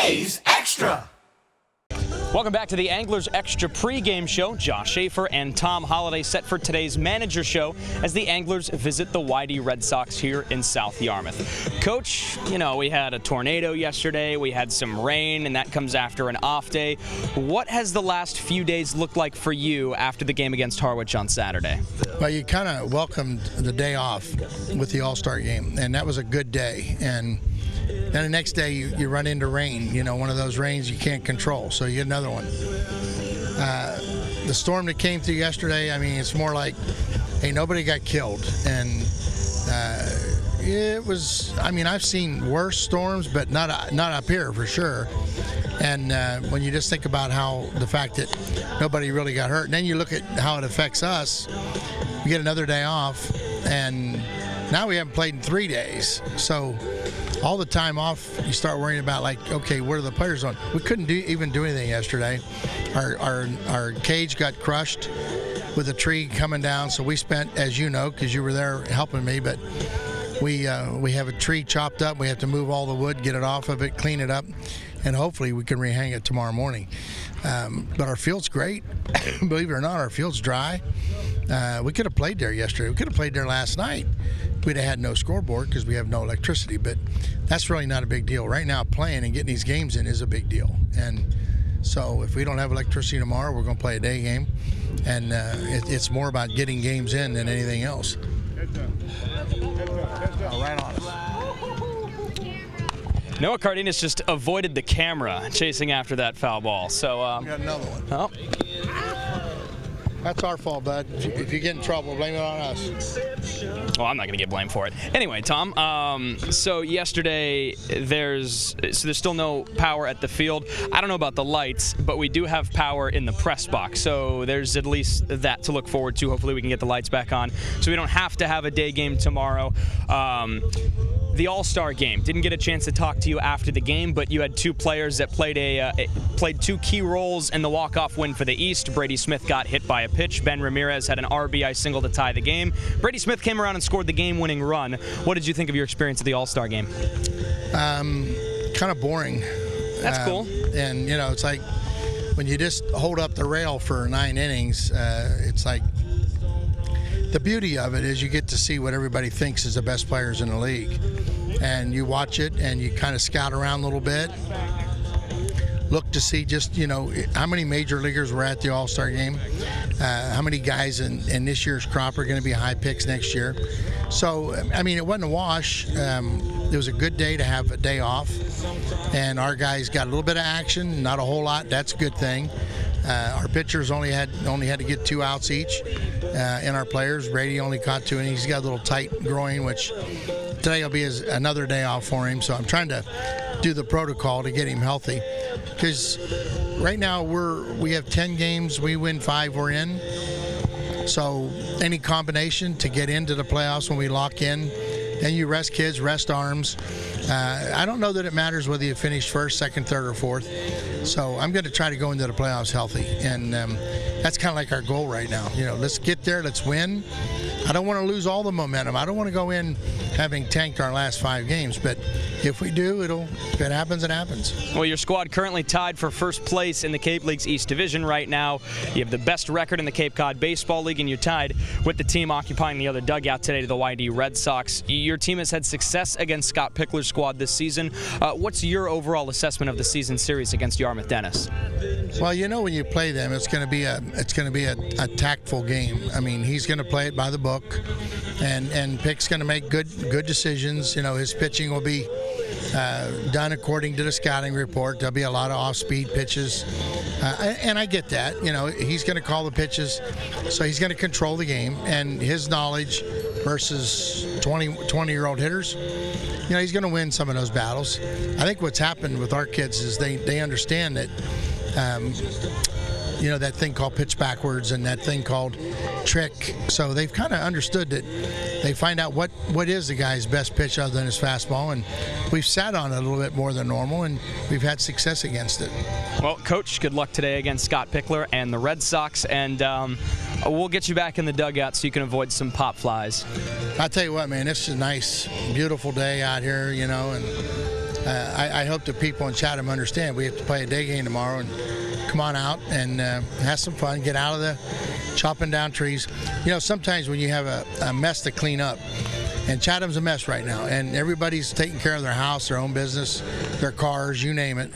A's Extra. Welcome back to the Anglers Extra pregame show. Josh Schaefer and Tom Holliday set for today's manager show as the Anglers visit the YD Red Sox here in South Yarmouth. Coach, you know, we had a tornado yesterday, we had some rain, and that comes after an off day. What has the last few days looked like for you after the game against Harwich on Saturday? Well, you kind of welcomed the day off with the All-Star game, and that was a good day. And then the next day you run into rain, you know, one of those rains you can't control, so you get another one. The storm that came through yesterday, I mean, it's more like, hey, nobody got killed. And it was, I mean, I've seen worse storms, but not up here for sure. And when you just think about how the fact that nobody really got hurt, and then you look at how it affects us, we get another day off, and now we haven't played in 3 days. So all the time off, you start worrying about, like, okay, where are the players on? We couldn't even do anything yesterday. Our cage got crushed with a tree coming down, so we spent, as you know, because you were there helping me, but we have a tree chopped up. We have to move all the wood, get it off of it, clean it up, and hopefully we can rehang it tomorrow morning. But our field's great. Believe it or not, our field's dry. We could have played there yesterday. We could have played there last night. We'd have had no scoreboard because we have no electricity, but that's really not a big deal. Right now, playing and getting these games in is a big deal. And so if we don't have electricity tomorrow, we're going to play a day game. And it's more about getting games in than anything else. Right on us. Noah Cardenas just avoided the camera chasing after that foul ball. So we got another one. Oh. That's our fault, bud. If you get in trouble, blame it on us. Well, I'm not going to get blamed for it. Anyway, Tom, so yesterday there's still no power at the field. I don't know about the lights, but we do have power in the press box. So there's at least that to look forward to. Hopefully we can get the lights back on so we don't have to have a day game tomorrow. The All-Star game. Didn't get a chance to talk to you after the game, but you had two players that played two key roles in the walk-off win for the East. Brady Smith got hit by a pitch. Ben Ramirez had an RBI single to tie the game. Brady Smith came around and scored the game-winning run. What did you think of your experience at the All-Star game? Kind of boring. That's cool. And, you know, it's like when you just hold up the rail for 9 innings, it's like the beauty of it is you get to see what everybody thinks is the best players in the league. And you watch it and you kind of scout around a little bit, look to see just, you know, how many major leaguers were at the All-Star game, how many guys in this year's crop are going to be high picks next year. So, I mean, it wasn't a wash. It was a good day to have a day off, and our guys got a little bit of action, not a whole lot. That's a good thing. Our pitchers only had to get 2 outs each, and our players, Brady only caught 2, and he's got a little tight groin, which today will be another day off for him. So I'm trying to do the protocol to get him healthy, because right now we have 10 games, we win 5, we're in. So any combination to get into the playoffs when we lock in, then you rest kids, rest arms. I don't know that it matters whether you finish first, second, third, or fourth. So I'm going to try to go into the playoffs healthy, and that's kind of like our goal right now. You know, let's get there, let's win. I don't want to lose all the momentum. I don't want to go in having tanked our last 5 games, but if we do, if it happens, it happens. Well, your squad currently tied for first place in the Cape League's East Division right now. You have the best record in the Cape Cod Baseball League, and you're tied with the team occupying the other dugout today to the YD Red Sox. Your team has had success against Scott Pickler's squad this season. What's your overall assessment of the season series against Yarmouth-Dennis? Well, you know, when you play them, it's going to be a tactful game. I mean, he's going to play it by the book, and Pick's going to make good decisions. You know, his pitching will be done according to the scouting report. There'll be a lot of off-speed pitches, and I get that. You know, he's going to call the pitches, so he's going to control the game, and his knowledge versus 20-year-old hitters, you know, he's going to win some of those battles. I think what's happened with our kids is they understand that, you know, that thing called pitch backwards and that thing called trick. So they've kind of understood that they find out what is the guy's best pitch other than his fastball, and we've sat on it a little bit more than normal, and we've had success against it. Well, Coach, good luck today against Scott Pickler and the Red Sox, and we'll get you back in the dugout so you can avoid some pop flies. I'll tell you what, man, this is a nice, beautiful day out here, you know, and I hope that people in Chatham understand we have to play a day game tomorrow, and come on out and have some fun, get out of the chopping down trees. You know, sometimes when you have a mess to clean up, and Chatham's a mess right now, and everybody's taking care of their house, their own business, their cars, you name it.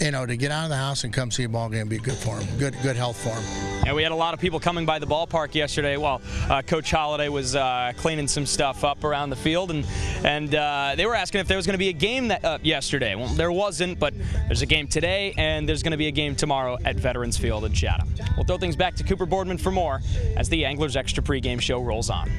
You know, to get out of the house and come see a ball game would be good for them, good health for them. And we had a lot of people coming by the ballpark yesterday. Well, Coach Holliday was cleaning some stuff up around the field, and they were asking if there was going to be a game yesterday. Well, there wasn't, but there's a game today, and there's going to be a game tomorrow at Veterans Field in Chatham. We'll throw things back to Cooper Boardman for more as the Anglers Extra pregame show rolls on.